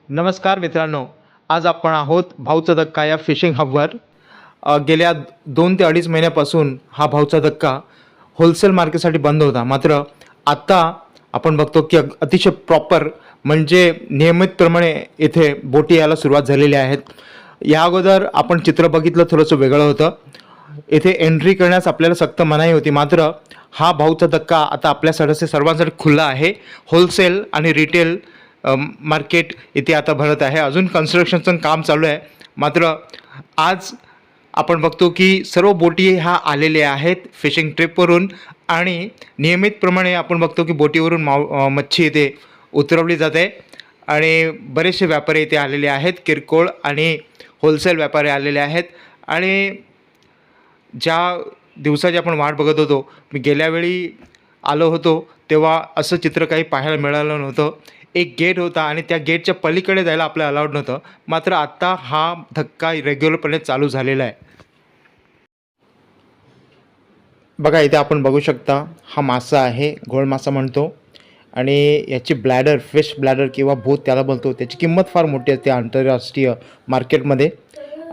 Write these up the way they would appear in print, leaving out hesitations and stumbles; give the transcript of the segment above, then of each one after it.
नमस्कार मित्रांनो, आज आपण आहोत भाऊचा धक्का या फिशिंग हबवर. गेल्या 2 ते 2.5 महिन्यापासून हा भाऊचा धक्का होलसेल मार्केटसाठी बंद होता. मात्र आता आपण बघतो की अतिशय प्रॉपर म्हणजे नियमितप्रमाणे इथे बोटी यायला सुरुवात झालेली आहेत. या अगोदर आपण चित्र बघितलं थोडंसं वेगळं होतं. इथे एंट्री करण्यास आपल्याला सक्त मनाई होती. मात्र हा भाऊचा धक्का आता आपल्या सर्वांसाठी खुला आहे. होलसेल आणि रिटेल मार्केट इथे आता भरत आहे. अजून कन्स्ट्रक्शनचं काम चालू आहे. मात्र आज आपण बघतो की सर्व बोटी ह्या आलेल्या आहेत फिशिंग ट्रिपवरून आणि नियमितप्रमाणे आपण बघतो की बोटीवरून मच्छी इथे उतरवली जाते आणि बरेचसे व्यापारी इथे आलेले आहेत. किरकोळ आणि होलसेल व्यापारी आलेले आहेत आणि ज्या दिवसाची आपण वाट बघत होतो, मी गेल्या वेळी आलो होतो तेव्हा असं चित्र काही पाहायला मिळालं नव्हतं. एक गेट होता आणि त्या गेटच्या पलीकडे जायला आपल्याला अलाउड नव्हतं. मात्र आत्ता हा धक्का रेग्युलरपणे चालू झालेला आहे. बघा इथे आपण बघू शकता, हा मासा आहे, घोळ मासा म्हणतो आणि याची ब्लॅडर, फिश ब्लॅडर किंवा भूत त्याला बोलतो, त्याची किंमत फार मोठी असते आंतरराष्ट्रीय मार्केटमध्ये.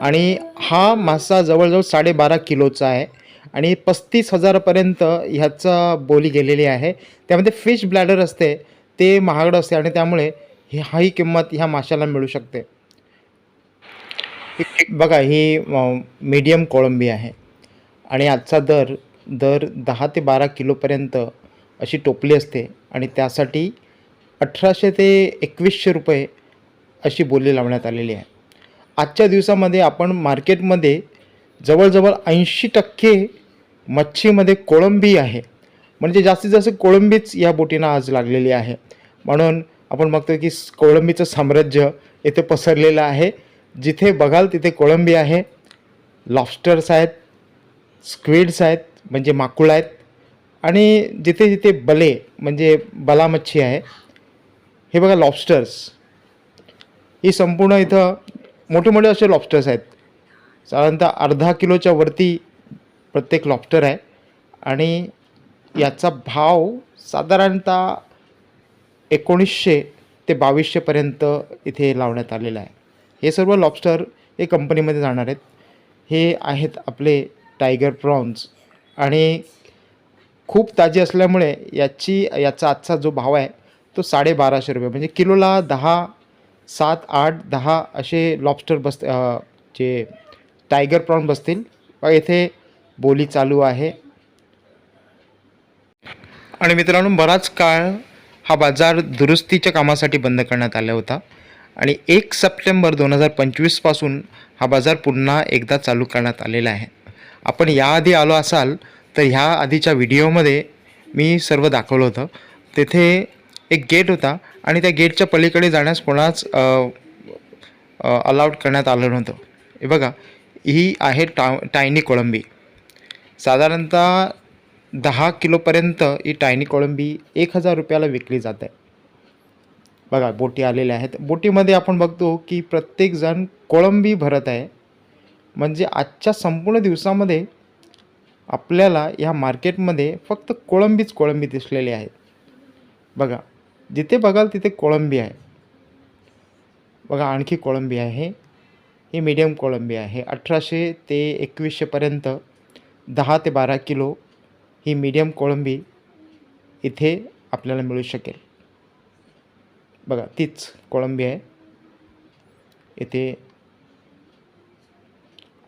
आणि हा मासा जवळजवळ 12.5 किलोचा आहे आणि 35,000पर्यंत ह्याचा बोली गेलेली आहे. त्यामध्ये फिश ब्लॅडर असते ते महागडं असते आणि त्यामुळे ही किंमत ह्या माशाला मिळू शकते. बघा ही मीडियम कोळंबी आहे आणि आजचा दर 10 ते 12 किलोपर्यंत अशी टोपली असते आणि त्यासाठी 1800 ते 2100 रुपये अशी बोली लावण्यात आलेली आहे. आजच्या दिवसामध्ये आपण मार्केटमध्ये जवळजवळ 80% मच्छीमध्ये कोळंबी आहे. म्हणजे जास्तीत जास्त कोळंबीच या बोटींना आज लागलेली आहे. म्हणून आपण बघतो की कोळंबीचं साम्राज्य येथे पसरलेलं आहे. जिथे बघाल तिथे कोळंबी आहे, लॉबस्टर्स आहेत, स्क्विड्स आहेत म्हणजे माकुळ आहेत आणि जिथे जिथे बले म्हणजे बला मच्छी आहे. हे बघा लॉबस्टर्स, ही संपूर्ण इथं मोठे मोठे असे लॉबस्टर्स आहेत. साधारणतः अर्धा किलोच्या वरती प्रत्येक लॉबस्टर आहे आणि याचा भाव साधारणतः 1900 ते 2200पर्यंत इथे लावण्यात आलेला आहे. हे सर्व लॉबस्टर हे कंपनीमध्ये जाणार आहेत. हे आहेत आपले टायगर प्रॉन्स आणि खूप ताजी असल्यामुळे याचा आजचा जो भाव आहे तो 1250 रुपये, म्हणजे किलोला 10, 7, 8, 10 असे लॉबस्टर जे टायगर प्रॉन बसतील. इथे बोली चालू आहे. आणि मित्रांनो, बराच काळ हा बाजार दुरुस्तीच्या कामासाठी बंद करण्यात आला होता आणि 1 सप्टेंबर 2025 पासून हा बाजार पुन्हा एकदा चालू करण्यात आलेला आहे. आपण याआधी आलो असाल तर ह्या आधीच्या व्हिडिओमध्ये मी सर्व दाखवलं होतं. तेथे एक गेट होता आणि त्या गेटच्या पलीकडे जाण्यास कोणाच अलाउड करण्यात आलं नव्हतं. हे बघा, ही आहे टायनी कोळंबी. साधारणतः 10 किलोपर्यंत ही टायनी कोळंबी 1000 रुपयाला विकली जाते. बघा बोटी आलेल्या आहेत. बोटीमध्ये आपण बघतो की प्रत्येकजण कोळंबी भरत आहे. म्हणजे आजच्या संपूर्ण दिवसामध्ये आपल्याला या मार्केटमध्ये फक्त कोळंबी दिसलेली आहेत. बघा जिथे बघाल तिथे कोळंबी आहे. बघा आणखी कोळंबी आहे. ही मीडियम कोळंबी आहे. 1800 ते 2100पर्यंत 10 ते 12 किलो ही मीडियम कोळंबी इथे आपल्याला मिळू शकेल. बघा तीच कोळंबी आहे इथे.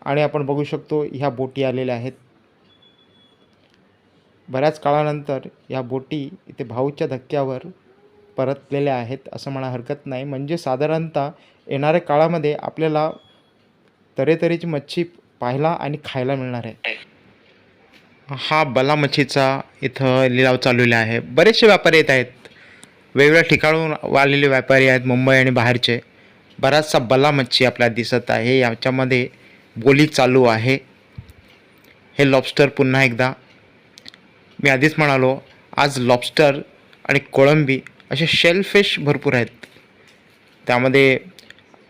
आणि आपण बघू शकतो ह्या बोटी आलेल्या आहेत. बऱ्याच काळानंतर या बोटी इथे भाऊच्या धक्क्यावर परतलेल्या आहेत असं म्हणा हरकत नाही. म्हणजे साधारणतः येणाऱ्या काळामध्ये आपल्याला तऱ्हेतऱ्हेची मच्छी पाहायला आणि खायला मिळणार आहे. हा बला मच्छीचा इथं लिलाव चालवलेला आहे. बरेचसे व्यापारी येत आहेत. वेगवेगळ्या ठिकाणून आलेले व्यापारी आहेत, मुंबई आणि बाहेरचे. बराचसा बला मच्छी आपल्याला दिसत आहे. याच्यामध्ये बोली चालू आहे. हे लॉबस्टर पुन्हा एकदा मी आधीच म्हणालो, आज लॉबस्टर आणि कोळंबी असे शेलफिश भरपूर आहेत. त्यामध्ये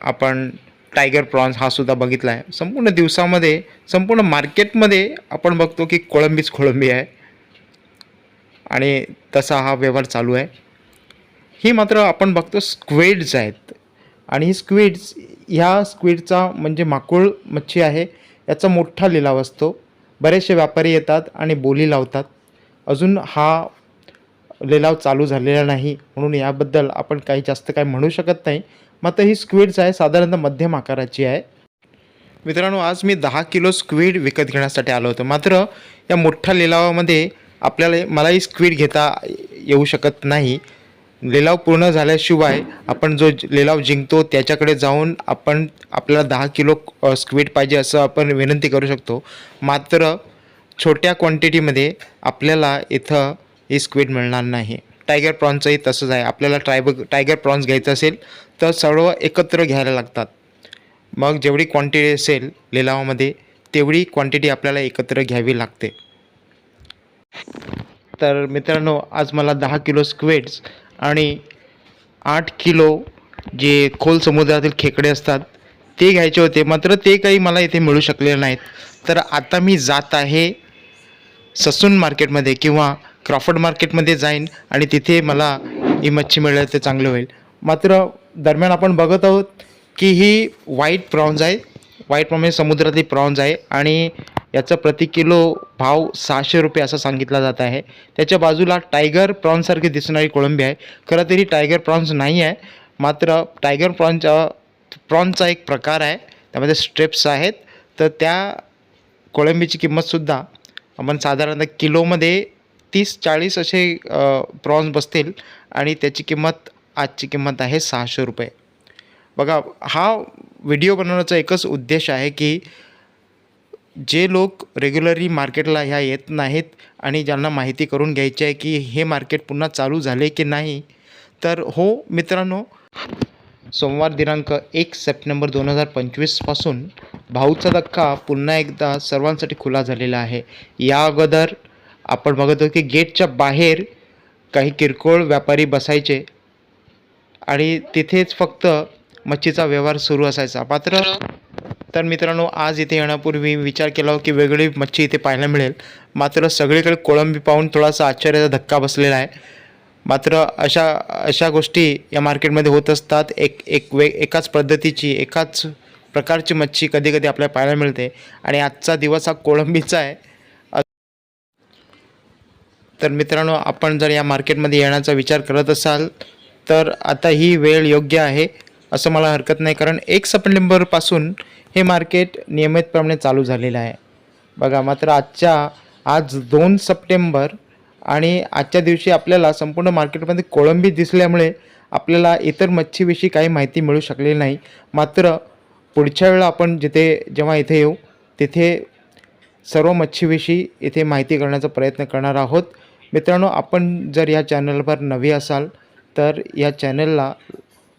आपण टायगर प्रॉन्स हा सुद्धा बघितला आहे. संपूर्ण दिवसामध्ये संपूर्ण मार्केटमध्ये आपण बघतो की कोळंबीच कोळंबी आहे आणि तसा हा व्यवहार चालू आहे. ही मात्र आपण बघतो स्क्विड्स आहेत आणि ही स्क्विड्स ह्या स्क्विडचा म्हणजे माकुळ मच्छी आहे. याचा मोठा लिलाव असतो. बरेचसे व्यापारी येतात आणि बोली लावतात. अजून हा लिलाव चालू झालेला नाही म्हणून याबद्दल आपण काही जास्त काय म्हणू शकत नाही. मात्र ही स्क्विड्स आहे साधारणतः मध्यम आकाराची आहे. मित्रांनो, आज मी 10 किलो स्क्विड विकत घेण्यासाठी आलो होतो. मात्र या मोठ्या लिलावामध्ये मला ही स्क्विड घेता येऊ शकत नाही. लिलाव पूर्ण झाल्याशिवाय आपण जो लिलाव जिंकतो त्याच्याकडे जाऊन आपल्याला 10 किलो स्क्विड पाहिजे असं आपण विनंती करू शकतो. मात्र छोट्या क्वांटिटीमध्ये आपल्याला इथं ही स्क्विड मिळणार नाही. टायगर प्रॉन्सचंही तसंच आहे. आपल्याला टायगर प्रॉन्स घ्यायचं असेल तर सर्व एकत्र घ्यायला लागतात. मग जेवढी क्वांटिटी असेल लिलावामध्ये तेवढी क्वांटिटी आपल्याला एकत्र घ्यावी लागते. तर मित्रांनो, आज मला 10 किलो स्क्विड्स आणि 8 किलो जे खोल समुद्रातील खेकडे असतात ते घ्यायचे होते. मात्र ते काही मला इथे मिळू शकलेले नाहीत. तर आता मी जात आहे ससून मार्केटमध्ये किंवा क्रॉफर्ड मार्केटमध्ये जाईन आणि तिथे मला ही मच्छी मिळाली तर चांगलं होईल. मात्र दरम्यान आपण बघत आहोत की ही व्हाईट प्रॉन्स आहे. व्हाईट प्रॉन्स म्हणजे समुद्रातली प्रॉन्स आहे आणि याचा प्रति किलो भाव 600 रुपये असा सांगितला जात आहे. त्याच्या बाजूला टायगर प्रॉन्ससारखी दिसणारी कोळंबी आहे. खरं तरी टायगर प्रॉन्स नाही आहे. मात्र टायगर प्रॉन्सचा एक प्रकार आहे. त्यामध्ये स्ट्रिप्स आहेत. तर त्या कोळंबीची किंमतसुद्धा आपण साधारणतः किलोमध्ये 30-40 असे प्रॉन्स बसतील आणि त्याची आजची किंमत आहे 600 रुपये. बघा, हा व्हिडिओ बनवण्याचा एकच उद्देश आहे की जे लोक रेग्युलरली मार्केटला ह्या येत नाहीत आणि ज्यांना माहिती करून घ्यायची आहे की हे मार्केट पुन्हा चालू झाले की नाही, तर हो मित्रांनो, सोमवार दिनांक 1 सप्टेंबर 2025 पासून भाऊचा धक्का पुन्हा एकदा सर्वांसाठी खुला झालेला आहे. या अगोदर आपण बघत होतो की गेटच्या बाहेर काही किरकोळ व्यापारी बसायचे आणि तिथेच फक्त मच्छीचा व्यवहार सुरू असायचा. तर मित्रांनो, आज इथे येण्यापूर्वी विचार केला की वेगळी मच्छी इथे पाहायला मिळेल. मात्र सगळीकडे कोळंबी पाहून थोडासा आश्चर्याचा धक्का बसलेला आहे. मात्र अशा गोष्टी या मार्केटमध्ये होत असतात. एकाच पद्धतीची एकाच प्रकारची मच्छी कधी कधी आपल्याला पाहायला मिळते आणि आजचा दिवस हा कोळंबीचा आहे. तर मित्रांनो, आपण जर या मार्केटमध्ये येण्याचा विचार करत असाल तर आता ही वेळ योग्य आहे असं मला हरकत नाही. कारण 1 सप्टेंबरपासून हे मार्केट नियमितप्रमाणे चालू झालेलं आहे. बघा, मात्र आज 2 सप्टेंबर आणि आजच्या दिवशी आपल्याला संपूर्ण मार्केटमध्ये कोळंबी दिसल्यामुळे आपल्याला इतर मच्छीविषयी काही माहिती मिळू शकलेली नाही. मात्र पुढच्या वेळेला आपण जेव्हा इथे येऊ तिथे सर्व मच्छीविषयी इथे माहिती करण्याचा प्रयत्न करणार आहोत. मित्रांनो, आपण जर या चॅनलवर नवे असाल तर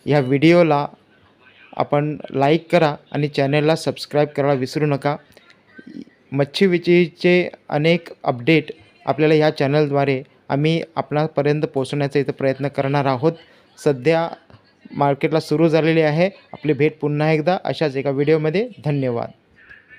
या व्हिडिओला आपण लाईक करा आणि चॅनलला सबस्क्राईब करायला विसरू नका. मच्छीविषयीचे अनेक अपडेट आपल्याला ह्या चॅनलद्वारे आम्ही आपणापर्यंत पोहोचवण्याचा इथं प्रयत्न करणार आहोत. सध्या मार्केटला सुरू झालेली आहे. आपली भेट पुन्हा एकदा अशाच एका व्हिडिओमध्ये. धन्यवाद.